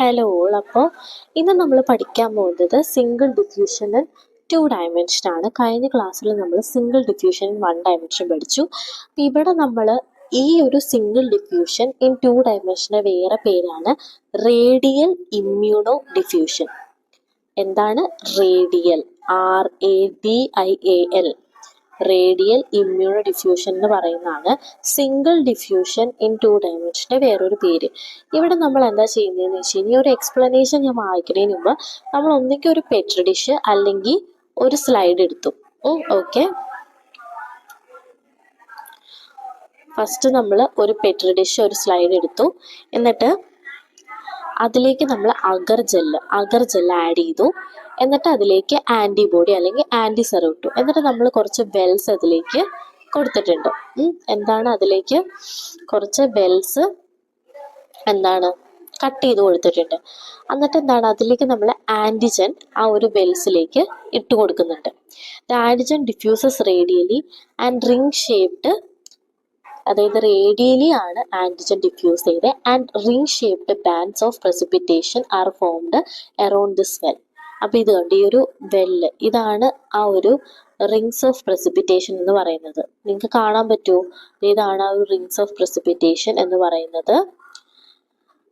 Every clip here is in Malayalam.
Hello all. അപ്പോൾ ഇന്ന് നമ്മൾ പഠിക്കാൻ പോകുന്നത് സിംഗിൾ ഡിഫ്യൂഷൻ ഇൻ 2 ഡയമെൻഷൻ ആണ്. കഴിഞ്ഞ ക്ലാസ്സിൽ നമ്മൾ സിംഗിൾ ഡിഫ്യൂഷൻ ഇൻ 1 ഡയമെൻഷൻ പഠിച്ചു. അപ്പോൾ ഇവിടെ നമ്മൾ ഈ ഒരു സിംഗിൾ ഡിഫ്യൂഷൻ ഇൻ 2 ഡയമെൻഷൻ്റെ വേറെ പേരാണ് റേഡിയൽ ഇമ്മ്യൂണോ ഡിഫ്യൂഷൻ. എന്താണ് radial? RADIAL. Radial immuno diffusion എന്ന് പറയുന്നതാണ് സിംഗിൾ ഡിഫ്യൂഷൻ ഇൻ 2 ഡയമെൻഷൻ്റെ വേറൊരു പേര്. ഇവിടെ നമ്മൾ എന്താ ചെയ്യുന്നതെന്ന് വെച്ച് കഴിഞ്ഞാൽ ഒരു എക്സ്പ്ലനേഷൻ ഞാൻ വായിക്കുന്നതിന് മുമ്പ് നമ്മൾ ഒന്നിക്കും ഒരു പെട്രി ഡിഷ് അല്ലെങ്കിൽ ഒരു സ്ലൈഡ് എടുത്തു. ഓക്കെ, ഫസ്റ്റ് നമ്മൾ ഒരു പെട്രി ഡിഷ് ഒരു സ്ലൈഡ് എടുത്തു. എന്നിട്ട് അതിലേക്ക് നമ്മൾ അഗർ ജെല്ല് ആഡ് ചെയ്തു. എന്നിട്ട് അതിലേക്ക് ആൻറ്റിബോഡി അല്ലെങ്കിൽ ആൻറ്റിസെറം ഇട്ടു. എന്നിട്ട് നമ്മൾ കുറച്ച് വെൽസ് അതിലേക്ക് കൊടുത്തിട്ടുണ്ട്. എന്താണ് അതിലേക്ക് കുറച്ച് വെൽസ് കട്ട് ചെയ്ത് കൊടുത്തിട്ടുണ്ട്. എന്നിട്ട് അതിലേക്ക് നമ്മൾ ആൻറ്റിജൻ ആ ഒരു വെൽസിലേക്ക് ഇട്ട് കൊടുക്കുന്നുണ്ട്. The antigen diffuses radially and ring shaped, അതായത് റേഡിയലി ആണ് ആൻറ്റിജൻ ഡിഫ്യൂസ് ചെയ്ത്, and ring shaped bands of precipitation are formed around this well. അപ്പോൾ ഇത് കണ്ട് ഈ ഒരു വെല്ല്, ഇതാണ് ആ ഒരു റിങ്സ് ഓഫ് പ്രസിപ്പിറ്റേഷൻ എന്ന് പറയുന്നത്. നിങ്ങൾക്ക് കാണാൻ പറ്റുമോ? ഇതാണ് ആ ഒരു റിങ്സ് ഓഫ് പ്രസിപ്പിറ്റേഷൻ എന്ന് പറയുന്നത്.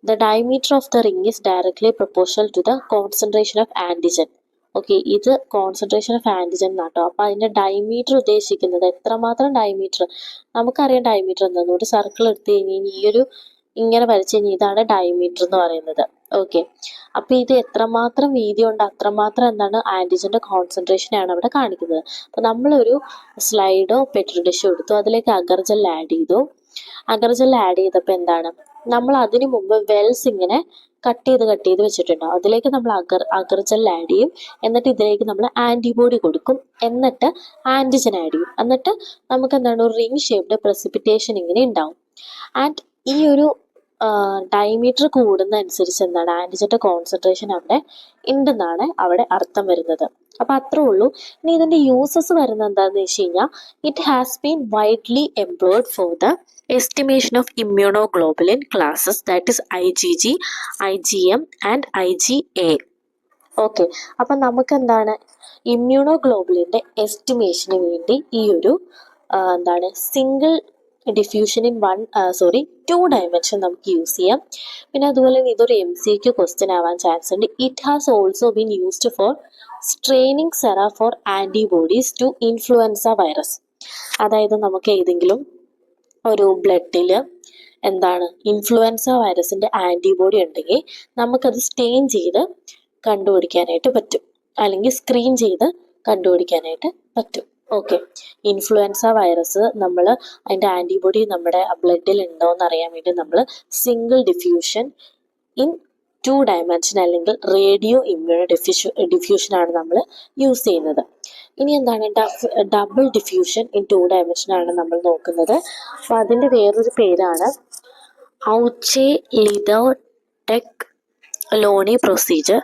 The diameter of the ring is directly proportional to the concentration of antigen. Okay, ഇത് കോൺസെൻട്രേഷൻ ഓഫ് ആൻറ്റിജൻ എന്നാട്ടോ. അപ്പോൾ അതിൻ്റെ ഡയമീറ്റർ ഉദ്ദേശിക്കുന്നത് എത്രമാത്രം ഡയമീറ്റർ, നമുക്കറിയാം ഡയമീറ്റർ എന്താണെന്ന്. ഒരു സർക്കിൾ എടുത്തു കഴിഞ്ഞാൽ ഈ ഒരു ഇങ്ങനെ വരച്ചു കഴിഞ്ഞാൽ ഇതാണ് ഡയമീറ്റർ എന്ന് പറയുന്നത്. ഓക്കെ, അപ്പോൾ ഇത് എത്രമാത്രം വീതി ഉണ്ട് അത്രമാത്രം ആൻറ്റിജൻ്റെ കോൺസെൻട്രേഷനാണ് അവിടെ കാണിക്കുന്നത്. അപ്പോൾ നമ്മളൊരു സ്ലൈഡോ പെട്രി ഡിഷോ എടുത്തു, അതിലേക്ക് അഗർ ജെൽ ആഡ് ചെയ്തു. അഗർ ജെൽ ആഡ് ചെയ്തപ്പോൾ നമ്മൾ അതിനു മുമ്പ് വെൽസ് ഇങ്ങനെ കട്ട് ചെയ്ത് വെച്ചിട്ടുണ്ടാവും. അതിലേക്ക് നമ്മൾ അഗർ ജെൽ ആഡ് ചെയ്യും. എന്നിട്ട് ഇതിലേക്ക് നമ്മൾ ആൻറ്റിബോഡി കൊടുക്കും. എന്നിട്ട് ആൻറ്റിജൻ ആഡ് ചെയ്യും. എന്നിട്ട് നമുക്ക് ഒരു റിംഗ് ഷേപ്ഡ് പ്രസിപ്പിറ്റേഷൻ ഇങ്ങനെ ഉണ്ടാവും. ആൻഡ് ഈ ഒരു ഡയമീറ്റർ കൂടുന്നതനുസരിച്ച് ആൻറ്റിജൻ്റെ കോൺസെൻട്രേഷൻ അവിടെ ഉണ്ടെന്നാണ് അവിടെ അർത്ഥം വരുന്നത്. അപ്പം അത്രേ ഉള്ളൂ. ഇനി ഇതിൻ്റെ യൂസസ് വരുന്നത് എന്താണെന്ന് വെച്ച് കഴിഞ്ഞാൽ, it has been widely employed for the estimation of immunoglobulin classes, that is IgG, IgM and IgA. Okay, അപ്പം നമുക്ക് ഇമ്മ്യൂണോഗ്ലോബുലിൻ്റെ എസ്റ്റിമേഷന് വേണ്ടി ഈ ഒരു സിംഗിൾ ഡിഫ്യൂഷൻ ഇൻ 2 ഡയമെൻഷൻ നമുക്ക് യൂസ് ചെയ്യാം. പിന്നെ അതുപോലെ തന്നെ ഇതൊരു MCQ ക്വസ്റ്റ്യൻ ആവാൻ ചാൻസ് ഉണ്ട്. It has also been used for straining sera for antibodies to influenza virus. അതായത് നമുക്ക് ഏതെങ്കിലും ഒരു ബ്ലഡിൽ ഇൻഫ്ലുവൻസ വൈറസിൻ്റെ ആൻറ്റിബോഡി ഉണ്ടെങ്കിൽ നമുക്കത് സ്റ്റെയിൻ ചെയ്ത് കണ്ടുപിടിക്കാനായിട്ട് പറ്റും, അല്ലെങ്കിൽ സ്ക്രീൻ ചെയ്ത് കണ്ടുപിടിക്കാനായിട്ട് പറ്റും. ഓക്കെ, ഇൻഫ്ലുവൻസ വൈറസ് അതിൻ്റെ ആൻറ്റിബോഡി നമ്മുടെ ബ്ലഡിൽ ഉണ്ടോ എന്ന് അറിയാൻ വേണ്ടി നമ്മൾ സിംഗിൾ ഡിഫ്യൂഷൻ ഇൻ 2 ഡയമെൻഷൻ അല്ലെങ്കിൽ റേഡിയോ ഇമ്മ്യൂണോ ഡിഫ്യൂഷനാണ് നമ്മൾ യൂസ് ചെയ്യുന്നത്. ഇനി ഡബിൾ ഡിഫ്യൂഷൻ ഇൻ 2 ഡയമെൻഷൻ ആണ് നമ്മൾ നോക്കുന്നത്. അപ്പോൾ അതിൻ്റെ വേറൊരു പേരാണ് ഔച്ചെ-ലിദോ-ടെക്-ലോണി പ്രൊസീജിയർ.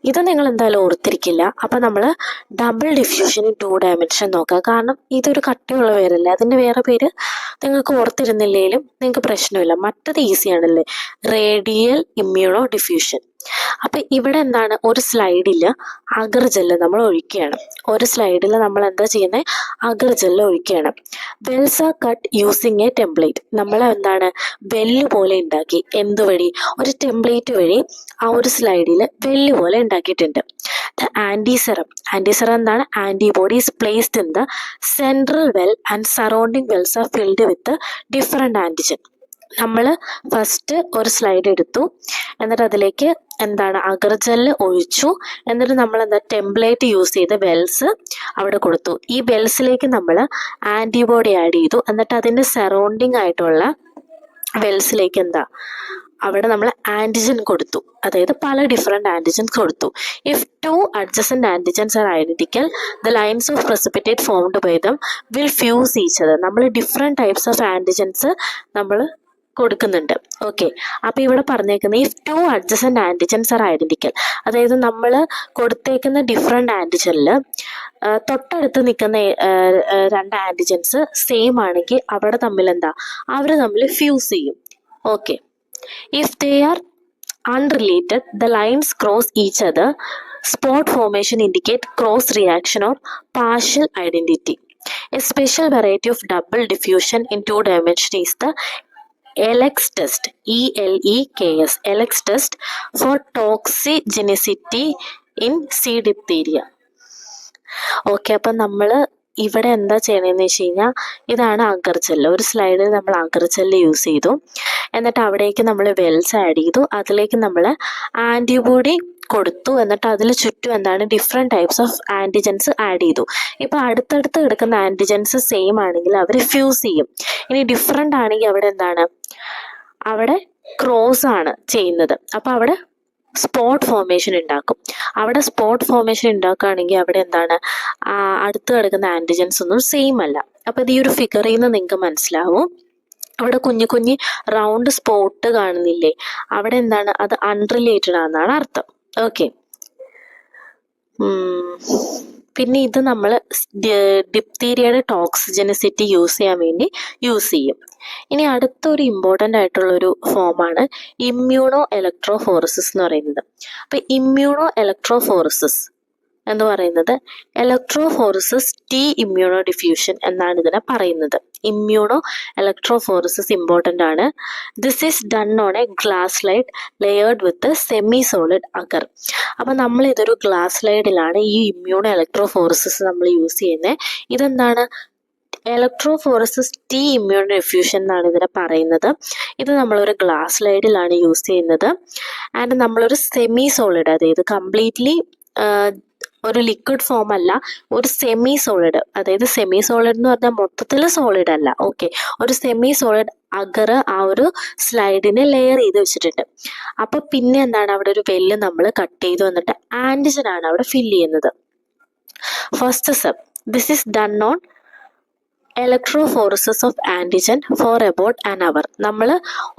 ഇത് നിങ്ങൾ എന്തായാലും ഓർത്തിരിക്കില്ല. അപ്പം നമ്മൾ ഡബിൾ ഡിഫ്യൂഷൻ ഇൻ 2 ഡയമെൻഷൻ നോക്കുക. കാരണം ഇതൊരു കട്ടിയുള്ള പേരല്ലേ, അതിൻ്റെ വേറെ പേര് നിങ്ങൾക്ക് ഓർത്തിരുന്നില്ലെങ്കിലും നിങ്ങൾക്ക് പ്രശ്നമില്ല. മറ്റത് ഈസിയാണല്ലേ, റേഡിയൽ ഇമ്മ്യൂണോ ഡിഫ്യൂഷൻ. അപ്പം ഇവിടെ ഒരു സ്ലൈഡിൽ അഗർ ജെല്ല് നമ്മൾ ഒഴിക്കുകയാണ്. ഒരു സ്ലൈഡിൽ നമ്മൾ എന്താ ചെയ്യുന്നത്? അഗർ ജെല്ല് ഒഴിക്കുകയാണ്. Wells are cut using a template. നമ്മൾ വെല്ല് പോലെ ഉണ്ടാക്കി. എന്തുവഴി? ഒരു ടെംപ്ലേറ്റ് വഴി ആ ഒരു സ്ലൈഡിൽ വെല്ല് പോലെ ഉണ്ടാക്കിയിട്ടുണ്ട്. The antiserum antibody is placed in the central well and surrounding wells are filled with different antigen. നമ്മൾ ഫസ്റ്റ് ഒരു സ്ലൈഡ് എടുത്തു. എന്നിട്ട് അതിലേക്ക് അഗർ ജെല്ല് ഒഴിച്ചു. എന്നിട്ട് നമ്മൾ ടെംപ്ലേറ്റ് യൂസ് ചെയ്ത് വെൽസ് അവിടെ കൊടുത്തു. ഈ വെൽസിലേക്ക് നമ്മൾ ആൻറ്റിബോഡി ആഡ് ചെയ്തു. എന്നിട്ട് അതിൻ്റെ സറൗണ്ടിങ് ആയിട്ടുള്ള വെൽസിലേക്ക് അവിടെ നമ്മൾ ആൻറ്റിജൻ കൊടുത്തു. അതായത് പല ഡിഫറെൻറ്റ് ആൻറ്റിജൻസ് കൊടുത്തു. If 2 adjacent antigens are identical, the lines of precipitate formed by them will fuse each other. നമ്മൾ ഡിഫറെൻറ്റ് ടൈപ്സ് ഓഫ് ആൻറ്റിജൻസ് നമ്മൾ കൊടുക്കുന്നുണ്ട്. ഓക്കെ, അപ്പോൾ ഇവിടെ പറഞ്ഞേക്കുന്നത് if 2 adjacent antigens are identical, അതായത് നമ്മൾ കൊടുത്തേക്കുന്ന ഡിഫറെൻറ്റ് ആൻറ്റിജനിൽ തൊട്ടടുത്ത് നിൽക്കുന്ന 2 ആൻറ്റിജൻസ് സെയിം ആണെങ്കിൽ അവിടെ തമ്മിൽ അവർ തമ്മിൽ ഫ്യൂസ് ചെയ്യും. Okay, if they are unrelated, the lines cross each other. Spot formation indicate cross reaction or partial identity. A special variety of double diffusion in two dimension is the ELEX test, ELEKS, ELEX test for toxigenicity in C. diphtheria. Okay, അപ്പം നമ്മൾ ഇവിടെ എന്താ ചെയ്യണമെന്ന് വെച്ച് കഴിഞ്ഞാൽ ഇതാണ് അഗർ ജെല്ല്. ഒരു സ്ലൈഡിൽ നമ്മൾ അഗർ ജെല്ല് യൂസ് ചെയ്തു, എന്നിട്ട് അവിടേക്ക് നമ്മൾ വെൽസ് ആഡ് ചെയ്തു, അതിലേക്ക് നമ്മൾ ആൻറ്റിബോഡി കൊടുത്തു, എന്നിട്ട് അതിൽ ചുറ്റും എന്താണ് different types of antigens add ചെയ്തു. ഇപ്പോൾ അടുത്തടുത്ത് കിടക്കുന്ന ആൻറ്റിജൻസ് സെയിം ആണെങ്കിൽ അവർ ഫ്യൂസ് ചെയ്യും. ഇനി ഡിഫറെൻ്റ് ആണെങ്കിൽ അവിടെ എന്താണ്, അവിടെ ക്രോസ് ആണ് ചെയ്യുന്നത്. അപ്പോൾ അവിടെ സ്പോട്ട് ഫോർമേഷൻ ഉണ്ടാക്കും. അവിടെ സ്പോട്ട് ഫോർമേഷൻ ഉണ്ടാക്കുകയാണെങ്കിൽ അവിടെ എന്താണ്, അടുത്ത് കിടക്കുന്ന ആൻറ്റിജൻസ് ഒന്നും സെയിം അല്ല. അപ്പോൾ ഇത് ഈ ഒരു ഫിഗറിൽ നിന്ന് നിങ്ങൾക്ക് മനസ്സിലാവും. അവിടെ കുഞ്ഞു കുഞ്ഞു റൗണ്ട് സ്പോട്ട് കാണുന്നില്ലേ, അവിടെ എന്താണ്, അത് അൺറിലേറ്റഡ് ആണെന്നാണ് അർത്ഥം. ഓക്കെ, പിന്നെ ഇത് നമ്മൾ ഡിപ്തീരിയയുടെ ടോക്സിജനിസിറ്റി യൂസ് ചെയ്യാൻ വേണ്ടി യൂസ് ചെയ്യും. ഇനി അടുത്തൊരു ഇമ്പോർട്ടൻ്റ് ആയിട്ടുള്ളൊരു ഫോമാണ് ഇമ്മ്യൂണോ ഇലക്ട്രോഫോറസിസ് എന്ന് പറയുന്നത്. അപ്പോൾ ഇമ്മ്യൂണോ ഇലക്ട്രോഫോറസിസ് എന്ന് പറയുന്നത് ഇലക്ട്രോഫോറസിസ് ടി ഇമ്മ്യൂണോ ഡിഫ്യൂഷൻ എന്നാണ് ഇതിനെ പറയുന്നത്. ഇമ്മ്യൂണോ ഇലക്ട്രോഫോറസിസ് ഇമ്പോർട്ടൻ്റ് ആണ്. This is done on a glass slide layered with semi solid agar. അപ്പം നമ്മൾ ഇതൊരു ഗ്ലാസ് സ്ലൈഡിലാണ് ഈ ഇമ്മ്യൂണോ ഇലക്ട്രോഫോറസിസ് നമ്മൾ യൂസ് ചെയ്യുന്നത്. ഇതെന്താണ്, ഇലക്ട്രോഫോറസിസ് ടി ഇമ്മ്യൂണോ ഡിഫ്യൂഷൻ എന്നാണ് ഇതിനെ പറയുന്നത്. ഇത് നമ്മളൊരു ഗ്ലാസ് സ്ലൈഡിലാണ് യൂസ് ചെയ്യുന്നത്. ആൻഡ് നമ്മളൊരു സെമി സോളിഡ്, അതായത് കംപ്ലീറ്റ്ലി ഒരു ലിക്വിഡ് ഫോം അല്ല, ഒരു സെമി സോളിഡ്, അതായത് സെമി സോളിഡ് എന്ന് പറഞ്ഞാൽ മൊത്തത്തിൽ സോളിഡ് അല്ല, ഓക്കെ, ഒരു സെമി സോളിഡ് അഗർ ആ ഒരു സ്ലൈഡിനെ ലെയർ ചെയ്ത് വെച്ചിട്ടുണ്ട്. അപ്പൊ പിന്നെ എന്താണ്, അവിടെ ഒരു വെല്ല് നമ്മൾ കട്ട് ചെയ്ത് വന്നിട്ട് ആൻറ്റിജൻ ആണ് അവിടെ ഫില്ല് ചെയ്യുന്നത്. First step, this is done on electrophoresis of antigen for about an hour. നമ്മൾ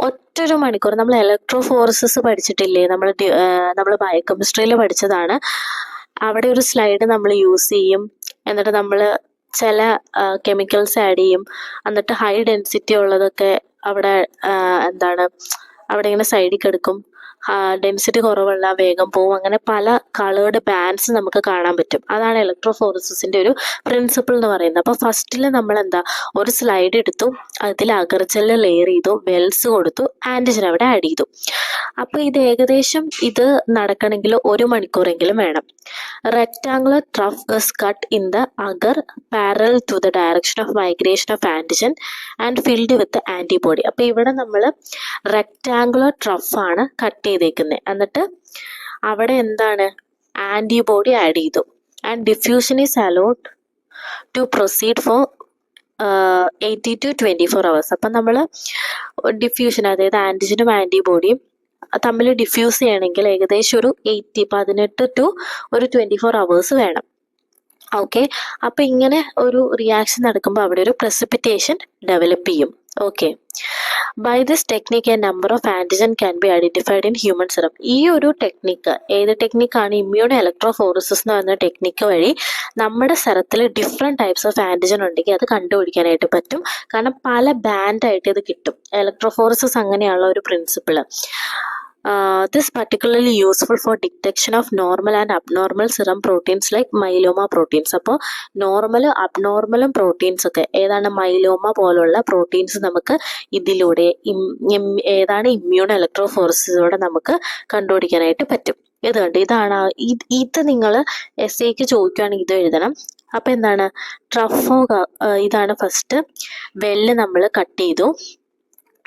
ഒറ്റൊരു മണിക്കൂർ, നമ്മൾ ഇലക്ട്രോഫോറസിസ് പഠിച്ചിട്ടില്ലേ, നമ്മൾ ബയോകെമിസ്ട്രിയിൽ പഠിച്ചതാണ്. അവിടെ ഒരു സ്ലൈഡ് നമ്മൾ യൂസ് ചെയ്യും, എന്നിട്ട് നമ്മൾ ചില കെമിക്കൽസ് ആഡ് ചെയ്യും, എന്നിട്ട് ഹൈ ഡെൻസിറ്റി ഉള്ളതൊക്കെ അവിടെ എന്താണ്, അവിടെ ഇങ്ങനെ സൈഡിൽ കിടക്കും, ഡെൻസിറ്റി കുറവുള്ള വേഗം പോവും, അങ്ങനെ പല കളേർഡ് ബാൻഡ്സ് നമുക്ക് കാണാൻ പറ്റും. അതാണ് ഇലക്ട്രോഫോറസിസിന്റെ ഒരു പ്രിൻസിപ്പിൾ എന്ന് പറയുന്നത്. അപ്പോൾ ഫസ്റ്റിൽ നമ്മൾ എന്താ, ഒരു സ്ലൈഡ് എടുത്തു, അതിൽ അഗർ ജെല്ല് ലെയർ ചെയ്തു, വെൽസ് കൊടുത്തു, ആൻറ്റിജൻ അവിടെ ആഡ് ചെയ്തു. അപ്പോൾ ഇത് ഏകദേശം ഇത് നടക്കണമെങ്കിൽ 1 മണിക്കൂറെങ്കിലും വേണം. Rectangular trough is cut in the agar parallel to the direction of migration of antigen and filled with the antibody. അപ്പോൾ ഇവിടെ നമ്മൾ റെക്ടാങ്കുലർ ട്രഫ് ആണ് കട്ട് ചെയ്തേക്കുന്നത്. എന്നിട്ട് അവിടെ എന്താണ്, ആൻറ്റിബോഡി ആഡ് ചെയ്തു. And diffusion is allowed to proceed for 80 to 24 hours. അപ്പം നമ്മൾ ഡിഫ്യൂഷൻ, അതായത് ആൻറ്റിജനും ആൻറ്റിബോഡിയും തമ്മിൽ ഡിഫ്യൂസ് ചെയ്യണമെങ്കിൽ ഏകദേശം ഒരു 18 to ഒരു 24 hours വേണം. ഓക്കെ, അപ്പം ഇങ്ങനെ ഒരു റിയാക്ഷൻ നടക്കുമ്പോൾ അവിടെ ഒരു പ്രസിപ്പിറ്റേഷൻ ഡെവലപ്പ് ചെയ്യും. Okay, by this technique a number of antigen can be identified in human serum. ഈ ഒരു ടെക്നിക്ക്, ഏത് ടെക്നിക്കാണ്, ഇമ്മ്യൂണോ ഇലക്ട്രോഫോറസിസ് എന്ന് പറയുന്ന ടെക്നിക്ക് വഴി നമ്മുടെ സെറത്തിൽ ഡിഫറെൻറ്റ് ടൈപ്സ് ഓഫ് ആൻറ്റിജൻ ഉണ്ടെങ്കിൽ അത് കണ്ടുപിടിക്കാനായിട്ട് പറ്റും. കാരണം പല ബാൻഡായിട്ട് ഇത് കിട്ടും. ഇലക്ട്രോഫോറസിസ് അങ്ങനെയുള്ള ഒരു principle. This particularly useful for detection of normal and abnormal serum proteins like myeloma proteins. അപ്പോൾ നോർമലും അബ്നോർമലും പ്രോട്ടീൻസ് ഒക്കെ ഏതാണ്, മൈലോമ പോലുള്ള പ്രോട്ടീൻസ് നമുക്ക് ഇതിലൂടെ ഏതാണ് ഇമ്മ്യൂൺ ഇലക്ട്രോഫോറസിസിലൂടെ നമുക്ക് കണ്ടുപിടിക്കാനായിട്ട് പറ്റും. ഇത് കണ്ട്, ഇതാണ് ഇത് നിങ്ങൾ എസ്സേക്ക് ചോദിക്കുകയാണെങ്കിൽ ഇത് എഴുതണം. അപ്പം എന്താണ്, ട്രഫോ, ഇതാണ് ഫസ്റ്റ് വെല്ല് നമ്മൾ കട്ട് ചെയ്തു,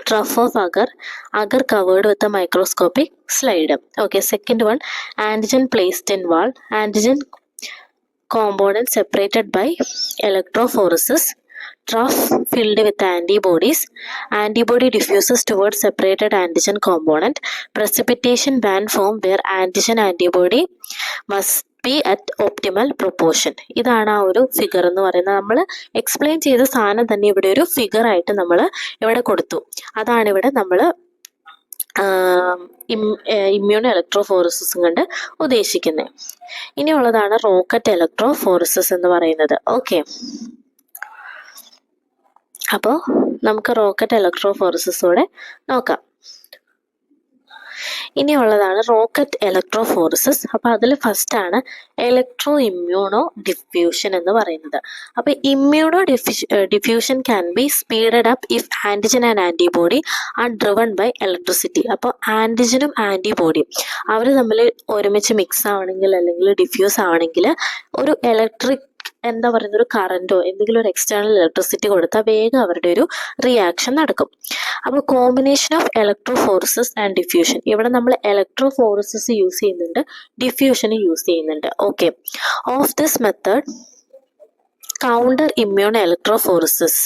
trough of agar covered with a microscopic slide. Okay, second one, antigen placed in wall, antigen component separated by electrophoresis, trough filled with antibodies, antibody diffuses towards separated antigen component, precipitation band form where antigen antibody must be at optimal proportion. ഇതാണ് ആ ഒരു ഫിഗർ എന്ന് പറയുന്നത്. നമ്മൾ എക്സ്പ്ലെയിൻ ചെയ്ത സാധനം തന്നെ ഇവിടെ ഒരു ഫിഗർ ആയിട്ട് നമ്മൾ ഇവിടെ കൊടുത്തു. അതാണ് ഇവിടെ നമ്മൾ ഇമ്മ്യൂൺ ഇലക്ട്രോഫോറസിസ് കൊണ്ട് ഉദ്ദേശിക്കുന്നത്. ഇനിയുള്ളതാണ് റോക്കറ്റ് ഇലക്ട്രോഫോറസിസ് എന്ന് പറയുന്നത്. ഓക്കെ, അപ്പോൾ നമുക്ക് റോക്കറ്റ് ഇലക്ട്രോഫോറസിസോടെ നോക്കാം. ഇനിയുള്ളതാണ് റോക്കറ്റ് ഇലക്ട്രോഫോറസിസ്. അപ്പോൾ അതിൽ ഫസ്റ്റാണ് ഇലക്ട്രോ ഇമ്മ്യൂണോ ഡിഫ്യൂഷൻ എന്ന് പറയുന്നത്. അപ്പോൾ immuno diffusion can be speeded up if antigen and antibody are driven by electricity. അപ്പോൾ ആൻറ്റിജനും ആൻറ്റിബോഡിയും അവർ തമ്മിൽ ഒരുമിച്ച് മിക്സ് ആവണമെങ്കിൽ അല്ലെങ്കിൽ ഡിഫ്യൂസ് ആവണമെങ്കിൽ ഒരു ഇലക്ട്രിക് എന്താ പറയുന്ന ഒരു കറൻറ്റോ എന്തെങ്കിലും ഒരു എക്സ്റ്റേണൽ ഇലക്ട്രിസിറ്റി കൊടുത്താൽ വേഗം അവരുടെ ഒരു റിയാക്ഷൻ നടക്കും. അപ്പോൾ combination of electrophoresis and diffusion, ഇവിടെ നമ്മൾ ഇലക്ട്രോഫോറസിസ് യൂസ് ചെയ്യുന്നുണ്ട്, ഡിഫ്യൂഷൻ യൂസ് ചെയ്യുന്നുണ്ട്. Okay, of this method counter immune electrophoresis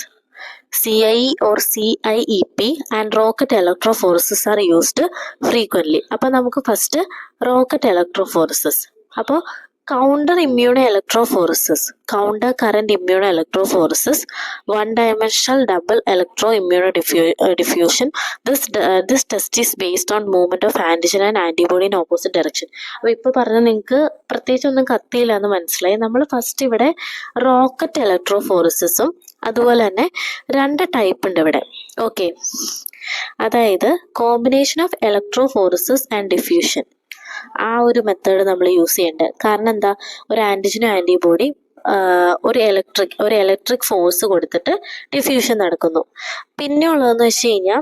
CIE or CIEP and rocket electrophoresis are used frequently. അപ്പോൾ നമുക്ക് ഫസ്റ്റ് റോക്കറ്റ് ഇലക്ട്രോഫോറസിസ്. അപ്പോൾ counter immunoelectrophoresis, counter current immunoelectrophoresis, one-dimensional double electro-immunodiffusion. This test is based on movement of antigen and antibody in opposite direction. അപ്പോൾ ഇപ്പോൾ പറഞ്ഞ നിങ്ങൾക്ക് പ്രത്യേകിച്ച് ഒന്നും കത്തിയില്ല എന്ന് മനസ്സിലായി. നമ്മൾ ഫസ്റ്റ് ഇവിടെ റോക്കറ്റ് ഇലക്ട്രോഫോറസിസും അതുപോലെ തന്നെ രണ്ട് ടൈപ്പ് ഉണ്ട് ഇവിടെ. ഓക്കെ, അതായത് combination of electrophoresis and diffusion, ആ ഒരു മെത്തേഡ് നമ്മൾ യൂസ് ചെയ്യേണ്ടത്. കാരണം എന്താ, ഒരു ആൻറ്റിജനും ആൻറ്റിബോഡി ഒരു ഇലക്ട്രിക് ഫോഴ്സ് കൊടുത്തിട്ട് ഡിഫ്യൂഷൻ നടക്കുന്നു. പിന്നെ ഉള്ളതെന്ന് വെച്ച് കഴിഞ്ഞാൽ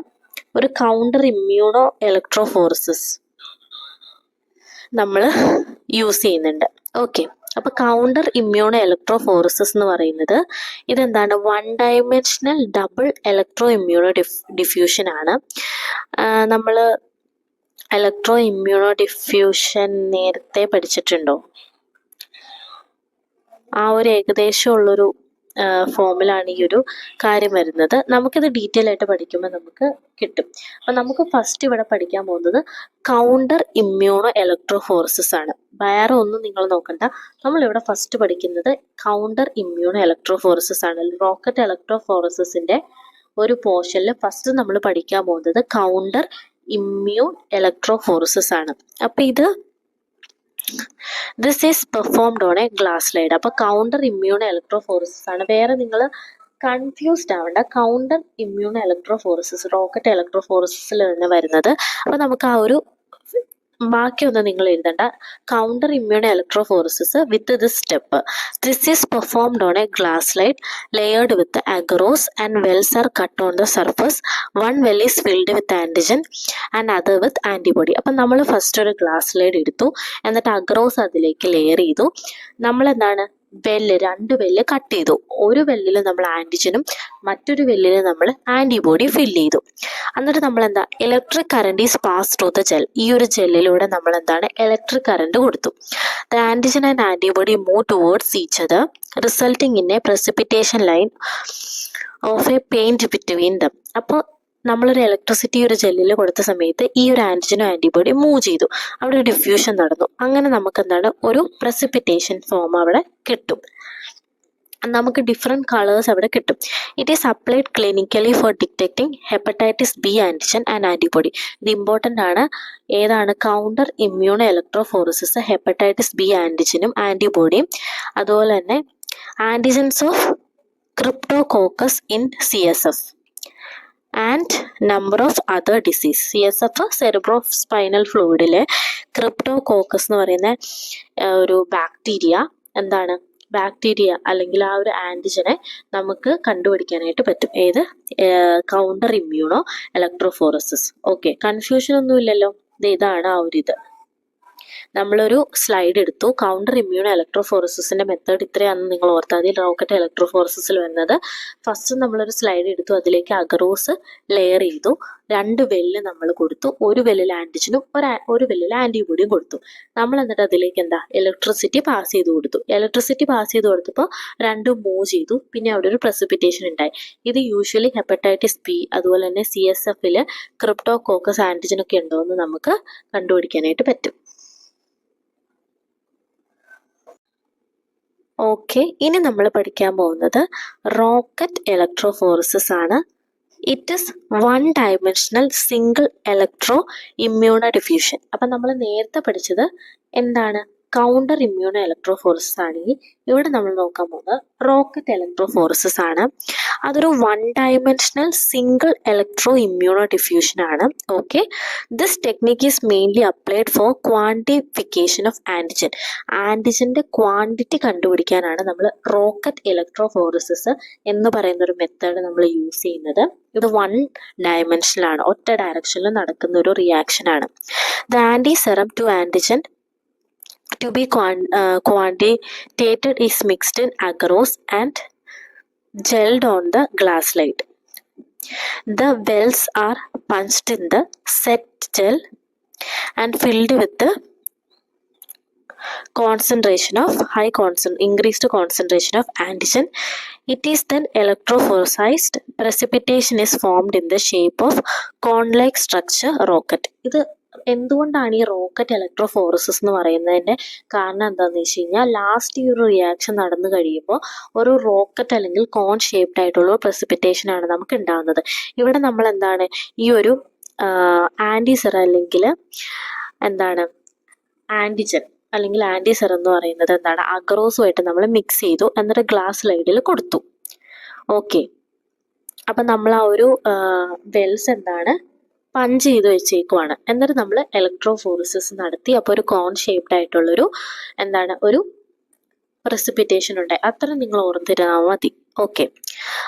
ഒരു കൗണ്ടർ ഇമ്മ്യൂണോ ഇലക്ട്രോഫോറസിസ് നമ്മൾ യൂസ് ചെയ്യുന്നുണ്ട്. ഓക്കെ, അപ്പോൾ കൗണ്ടർ ഇമ്മ്യൂണോ ഇലക്ട്രോഫോറസിസ് എന്ന് പറയുന്നത് ഇതെന്താണ്, one dimensional double electro immuno diffusion ആണ്. നമ്മൾ ഇലക്ട്രോ ഇമ്മ്യൂണോ ഡിഫ്യൂഷൻ നേരത്തെ പഠിച്ചിട്ടുണ്ടോ? ആ ഒരു ഏകദേശമുള്ളൊരു ഫോമിലാണ് ഈ ഒരു കാര്യം വരുന്നത്. നമുക്കിത് ഡീറ്റെയിൽ ആയിട്ട് പഠിക്കുമ്പോൾ നമുക്ക് കിട്ടും. അപ്പം നമുക്ക് ഫസ്റ്റ് ഇവിടെ പഠിക്കാൻ പോകുന്നത് കൗണ്ടർ ഇമ്മ്യൂണോ ഇലക്ട്രോഫോറസിസ് ആണ്. വേറെ ഒന്നും നിങ്ങൾ നോക്കണ്ട, നമ്മളിവിടെ ഫസ്റ്റ് പഠിക്കുന്നത് കൗണ്ടർ ഇമ്മ്യൂണോ ഇലക്ട്രോഫോറസിസ് ആണ്. റോക്കറ്റ് ഇലക്ട്രോഫോറസിസിൻ്റെ ഒരു പോർഷനിൽ ഫസ്റ്റ് നമ്മൾ പഠിക്കാൻ പോകുന്നത് കൗണ്ടർ ഇമ്മ്യൂൺ ഇലക്ട്രോഫോറസിസ് ആണ്. അപ്പോൾ this is performed on a glass slide. അപ്പോൾ കൗണ്ടർ ഇമ്മ്യൂൺ ഇലക്ട്രോഫോറസിസ് ആണ്. വേറെ നിങ്ങൾ കൺഫ്യൂസ്ഡ് ആവേണ്ട, കൗണ്ടർ ഇമ്മ്യൂൺ ഇലക്ട്രോഫോറസിസ് റോക്കറ്റ് ഇലക്ട്രോഫോറസിസിൽ തന്നെ വരുന്നത്. അപ്പോൾ നമുക്ക് ആ ഒരു ബാക്കിയൊന്നും നിങ്ങൾ എഴുതണ്ട. Counter immune electrophoresis with this step. This is performed on a glass slide layered with agarose and wells are cut on the surface. One well is filled with antigen and other with antibody. അപ്പം നമ്മൾ ഫസ്റ്റ് ഒരു ഗ്ലാസ് സ്ലൈഡ് എടുത്തു, എന്നിട്ട് അഗറോസ് അതിലേക്ക് ലെയർ ചെയ്തു. നമ്മളെന്താണ് രണ്ട് വെല്ല് കട്ട് ചെയ്തു. ഒരു വെല്ലിൽ നമ്മൾ ആൻറ്റിജനും മറ്റൊരു വെല്ലിൽ നമ്മൾ ആൻറ്റിബോഡി ഫില്ല് ചെയ്തു. എന്നിട്ട് നമ്മൾ എന്താ, electric current is pass through the gel. ഈ ഒരു ജെല്ലിലൂടെ നമ്മൾ എന്താണ് ഇലക്ട്രിക് കറണ്ട് കൊടുത്തു. The antigen and antibody move towards each other resulting in A precipitation line of A paint between them. അപ്പോൾ നമ്മളൊരു ഇലക്ട്രിസിറ്റി ഒരു ജെല്ലിൽ കൊടുത്ത സമയത്ത് ഈ ഒരു ആൻറ്റിജനും ആൻറ്റിബോഡി മൂവ് ചെയ്തു, അവിടെ ഒരു ഡിഫ്യൂഷൻ നടന്നു. അങ്ങനെ നമുക്ക് എന്താണ് ഒരു പ്രസിപ്പിറ്റേഷൻ ഫോം അവിടെ കിട്ടും. നമുക്ക് ഡിഫറെൻറ്റ് കളേഴ്സ് അവിടെ കിട്ടും. It is applied clinically for detecting hepatitis B antigen and antibody. ഇത് ഇമ്പോർട്ടൻ്റ് ആണ്. ഏതാണ്, counter immuno electrophoresis hepatitis B ആൻറ്റിജനും ആൻറ്റിബോഡിയും, അതുപോലെ തന്നെ antigens of cryptococcus in CSF and number of other disease. CSF cerebro spinal ഫ്ലൂയിഡിലെ ക്രിപ്റ്റോകോക്കസ് എന്ന് പറയുന്ന ഒരു ബാക്ടീരിയ എന്താണ്, ബാക്ടീരിയ അല്ലെങ്കിൽ ആ ഒരു ആൻറ്റിജനെ നമുക്ക് കണ്ടുപിടിക്കാനായിട്ട് പറ്റും. ഏത്, counter immuno electrophoresis. Okay, confusion ഒന്നുമില്ലല്ലോ. ഇതാണ് ആ ഒരു ഇത്. നമ്മളൊരു സ്ലൈഡ് എടുത്തു, കൗണ്ടർ ഇമ്മ്യൂണോ ഇലക്ട്രോഫോറസിസിൻ്റെ മെത്തേഡ് ഇത്രയാണെന്ന് നിങ്ങൾ ഓർത്താൽ മതി. റോക്കറ്റ് ഇലക്ട്രോഫോറസിസിൽ വരുന്നത് ഫസ്റ്റ് നമ്മളൊരു സ്ലൈഡ് എടുത്തു, അതിലേക്ക് അഗറോസ് ലെയർ ചെയ്തു, രണ്ട് വെല്ല് നമ്മൾ കൊടുത്തു, ഒരു വെല്ലിൽ ആൻറ്റിജനും ഒരു വെല്ലിൽ ആൻറ്റിബോഡിയും കൊടുത്തു. നമ്മൾ എന്നിട്ട് അതിലേക്ക് എന്താ ഇലക്ട്രിസിറ്റി പാസ് ചെയ്ത് കൊടുത്തു. ഇലക്ട്രിസിറ്റി പാസ് ചെയ്ത് കൊടുത്തപ്പോൾ രണ്ടും മൂവ് ചെയ്തു, പിന്നെ അവിടെ ഒരു പ്രസിപ്പിറ്റേഷൻ ഉണ്ടായി. ഇത് യൂഷ്വലി ഹെപ്പറ്റൈറ്റിസ് ബി അതുപോലെ തന്നെ CSF ക്രിപ്റ്റോകോക്കസ് ആൻറ്റിജനൊക്കെ ഉണ്ടോ എന്ന് നമുക്ക് കണ്ടുപിടിക്കാനായിട്ട് പറ്റും. ഓക്കെ, ഇനി നമ്മൾ പഠിക്കാൻ പോകുന്നത് റോക്കറ്റ് ഇലക്ട്രോഫോറസിസ് ആണ്. It is one dimensional single electro immuno diffusion. അപ്പം നമ്മൾ നേരത്തെ പഠിച്ചത് എന്താണ്, കൗണ്ടർ ഇമ്മ്യൂണോ ഇലക്ട്രോഫോറസിസ് ആണെങ്കിൽ ഇവിടെ നമ്മൾ നോക്കാൻ പോകുന്നത് റോക്കറ്റ് ഇലക്ട്രോഫോറസിസ് ആണ്. അതൊരു one dimensional single electro immuno diffusion ആണ്. Okay, this technique is mainly applied for quantification of antigen. ആൻറ്റിജൻ്റെ ക്വാണ്ടിറ്റി കണ്ടുപിടിക്കാനാണ് നമ്മൾ റോക്കറ്റ് ഇലക്ട്രോഫോറസിസ് എന്ന് പറയുന്ന ഒരു മെത്തേഡ് നമ്മൾ യൂസ് ചെയ്യുന്നത്. ഇത് വൺ ഡയമെൻഷനിലാണ്, ഒറ്റ ഡയറക്ഷനിൽ നടക്കുന്ന ഒരു റിയാക്ഷൻ ആണ്. The antiserum to antigen to be quantitated is mixed in agarose and gelled on the glass slide. The wells are punched in the set gel and filled with the increased concentration of antigen. It is then electrophoresized. Precipitation is formed in the shape of cone-like structure rocket. ഇത് എന്തുകൊണ്ടാണ് ഈ റോക്കറ്റ് ഇലക്ട്രോഫോറസിസ് എന്ന് പറയുന്നതിൻ്റെ കാരണം എന്താണെന്ന് വെച്ച് കഴിഞ്ഞാൽ, ലാസ്റ്റ് ഈ ഒരു റിയാക്ഷൻ നടന്നു കഴിയുമ്പോൾ ഒരു റോക്കറ്റ് അല്ലെങ്കിൽ കോൺ ഷേപ്ഡ് ആയിട്ടുള്ള പ്രസിപ്പിറ്റേഷൻ ആണ് നമുക്ക് ഉണ്ടാകുന്നത്. ഇവിടെ നമ്മൾ എന്താണ് ഈ ഒരു ആൻറ്റിസെറ അല്ലെങ്കിൽ എന്താണ് ആൻറ്റിജൻ അല്ലെങ്കിൽ ആൻറ്റിസെറ എന്ന് പറയുന്നത് എന്താണ് അഗറോസുമായിട്ട് നമ്മൾ മിക്സ് ചെയ്തു, എന്നിട്ട് ഗ്ലാസ് സ്ലൈഡിൽ കൊടുത്തു. ഓക്കെ, അപ്പം നമ്മൾ ആ ഒരു വെൽസ് എന്താണ് പഞ്ച് ചെയ്ത് വെച്ചേക്കുവാണ്. എന്നിട്ട് നമ്മൾ ഇലക്ട്രോഫോറസിസ് നടത്തി. അപ്പോൾ ഒരു കോൺ ഷേപ്ഡ് ആയിട്ടുള്ളൊരു എന്താണ് ഒരു പ്രസിപ്പിറ്റേഷൻ ഉണ്ടായി. അത്ര നിങ്ങൾ ഓർത്തിരുന്നാൽ മതി. ഓക്കെ,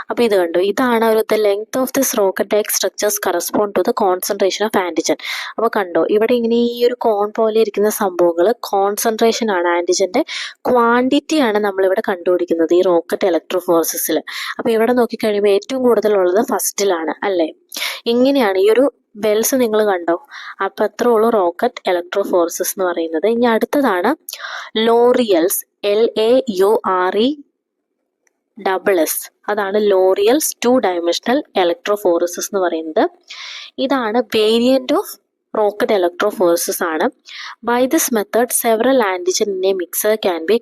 അപ്പോൾ ഇത് കണ്ടു, ഇതാണ് ഒരു the length of this rocket like structures correspond to the concentration of antigen. അപ്പോൾ കണ്ടോ, ഇവിടെ ഇങ്ങനെ ഈ ഒരു കോൺ പോലെ ഇരിക്കുന്ന സംഭവങ്ങൾ കോൺസെൻട്രേഷൻ ആണ്, ആൻറ്റിജൻ്റെ ക്വാണ്ടിറ്റി ആണ് നമ്മളിവിടെ കണ്ടുപിടിക്കുന്നത് ഈ റോക്കറ്റ് ഇലക്ട്രോഫോറസിസിൽ. അപ്പോൾ ഇവിടെ നോക്കിക്കഴിയുമ്പോൾ ഏറ്റവും കൂടുതലുള്ളത് ഫസ്റ്റിലാണ് അല്ലേ. ഇങ്ങനെയാണ് ഈ ഒരു വെൽസ് നിങ്ങൾ കണ്ടോ. അപ്പം അത്രേ ഉള്ളൂ റോക്കറ്റ് ഇലക്ട്രോഫോറസിസ് എന്ന് പറയുന്നത്. ഇനി അടുത്തതാണ് ലോറിയൽസ്, LAURESS. അതാണ് ലോറിയൽസ് 2 ഡയമെൻഷണൽ ഇലക്ട്രോഫോറസിസ് എന്ന് പറയുന്നത്. ഇതാണ് വേരിയന്റ് ഓഫ് റോക്കറ്റ് ഇലക്ട്രോഫോറസിസ് ആണ്. By this method several antigen in a mixer can be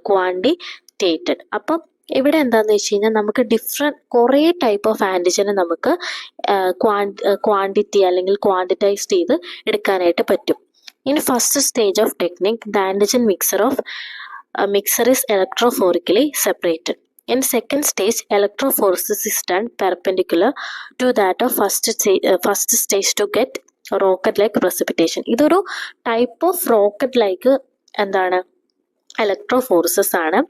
quantitated. അപ്പം ഇവിടെ എന്താണെന്ന് വെച്ച് കഴിഞ്ഞാൽ നമുക്ക് കുറേ ടൈപ്പ് ഓഫ് ആൻറ്റിജനെ നമുക്ക് ക്വാണ്ടിറ്റി അല്ലെങ്കിൽ ക്വാണ്ടിറ്റൈസ് ചെയ്ത് എടുക്കാനായിട്ട് പറ്റും. ഇനി first stage of technique, the antigen mixer is electrophorically separated. In second stage, electrophoresis is done perpendicular to that of first stage to get rocket-like precipitation. ഇതൊരു ടൈപ്പ് ഓഫ് റോക്കറ്റ്-ലൈക്ക് എന്താണ് ഇലക്ട്രോഫോറസിസ് ആണ്.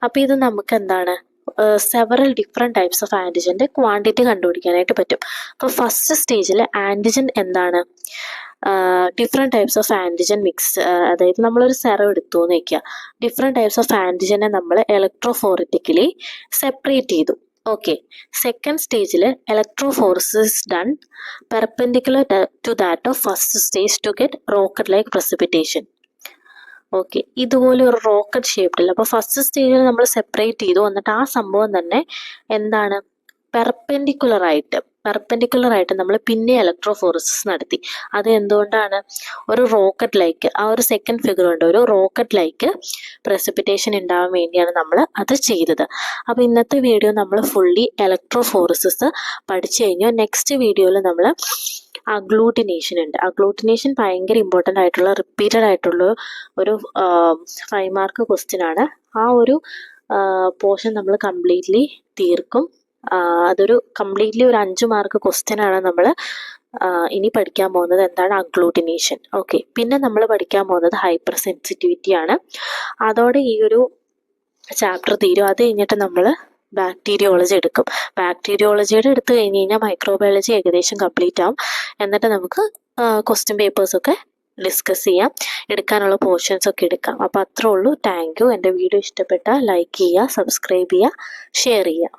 അപ്പോൾ ഇത് നമുക്ക് എന്താണ് സെവറൽ ഡിഫറെൻറ്റ് ടൈപ്സ് ഓഫ് ആൻറ്റിജൻ്റെ ക്വാണ്ടിറ്റി കണ്ടുപിടിക്കാനായിട്ട് പറ്റും. അപ്പോൾ ഫസ്റ്റ് സ്റ്റേജിൽ ആൻറ്റിജൻ എന്താണ് different types of antigen mix, അതായത് നമ്മളൊരു സെറം എടുത്തു എന്ന് വയ്ക്കുക. ഡിഫറെൻറ്റ് ടൈപ്സ് ഓഫ് ആൻറ്റിജനെ നമ്മൾ ഇലക്ട്രോഫോറിറ്റിക്കലി സെപ്പറേറ്റ് ചെയ്തു. ഓക്കെ, സെക്കൻഡ് സ്റ്റേജിൽ electrophoresis done perpendicular to that of first stage to get rocket like precipitation. Okay, ഇതുപോലെ ഒരു റോക്കറ്റ് ഷേപ്ഡിൽ. അപ്പോൾ ഫസ്റ്റ് സ്റ്റേജിൽ നമ്മൾ സെപ്പറേറ്റ് ചെയ്തു, എന്നിട്ട് ആ സംഭവം തന്നെ എന്താണ് പെർപെൻഡിക്കുലറായിട്ട് നമ്മൾ പിന്നെ ഇലക്ട്രോഫോറസിസ് നടത്തി. അത് എന്തുകൊണ്ടാണ് ഒരു റോക്കറ്റ് ലൈക്ക്, ആ ഒരു സെക്കൻഡ് ഫിഗർ ഉണ്ട്, ഒരു റോക്കറ്റ് ലൈക്ക് പ്രസിപ്പിറ്റേഷൻ ഉണ്ടാവാൻ വേണ്ടിയാണ് നമ്മൾ അത് ചെയ്തത്. അപ്പോൾ ഇന്നത്തെ വീഡിയോ നമ്മൾ ഫുള്ളി ഇലക്ട്രോഫോറസിസ് പഠിച്ചു കഴിഞ്ഞു. നെക്സ്റ്റ് വീഡിയോയിൽ നമ്മൾ അഗ്ലൂട്ടിനേഷൻ ഉണ്ട്. അഗ്ലൂട്ടിനേഷൻ ഭയങ്കര ഇമ്പോർട്ടൻ്റ് ആയിട്ടുള്ള റിപ്പീറ്റഡ് ആയിട്ടുള്ള ഒരു 5 മാർക്ക് ക്വസ്റ്റ്യൻ ആണ്. ആ ഒരു പോർഷൻ നമ്മൾ കംപ്ലീറ്റ്ലി തീർക്കും. അതൊരു കംപ്ലീറ്റ്ലി ഒരു 5 മാർക്ക് ക്വസ്റ്റ്യൻ ആണ് നമ്മൾ ഇനി പഠിക്കാൻ പോകുന്നത്. എന്താണ് അഗ്ലൂട്ടിനേഷൻ. ഓക്കെ, പിന്നെ നമ്മൾ പഠിക്കാൻ പോകുന്നത് ഹൈപ്പർ സെൻസിറ്റിവിറ്റി ആണ്. അതോടെ ഈ ഒരു ചാപ്റ്റർ തീരും. അത് കഴിഞ്ഞിട്ട് നമ്മൾ ബാക്ടീരിയോളജി എടുക്കും. ബാക്ടീരിയോളജിയുടെ എടുത്തു കഴിഞ്ഞ് കഴിഞ്ഞാൽ മൈക്രോബയോളജി ഏകദേശം കംപ്ലീറ്റ് ആവും. എന്നിട്ട് നമുക്ക് ക്വസ്റ്റ്യൻ പേപ്പേഴ്സൊക്കെ ഡിസ്കസ് ചെയ്യാം, എടുക്കാനുള്ള പോർഷൻസ് ഒക്കെ എടുക്കാം. അപ്പോൾ അത്രേ ഉള്ളൂ. Thank you. എൻ്റെ വീഡിയോ ഇഷ്ടപ്പെട്ടാൽ ലൈക്ക് ചെയ്യുക, സബ്സ്ക്രൈബ് ചെയ്യുക, ഷെയർ ചെയ്യുക.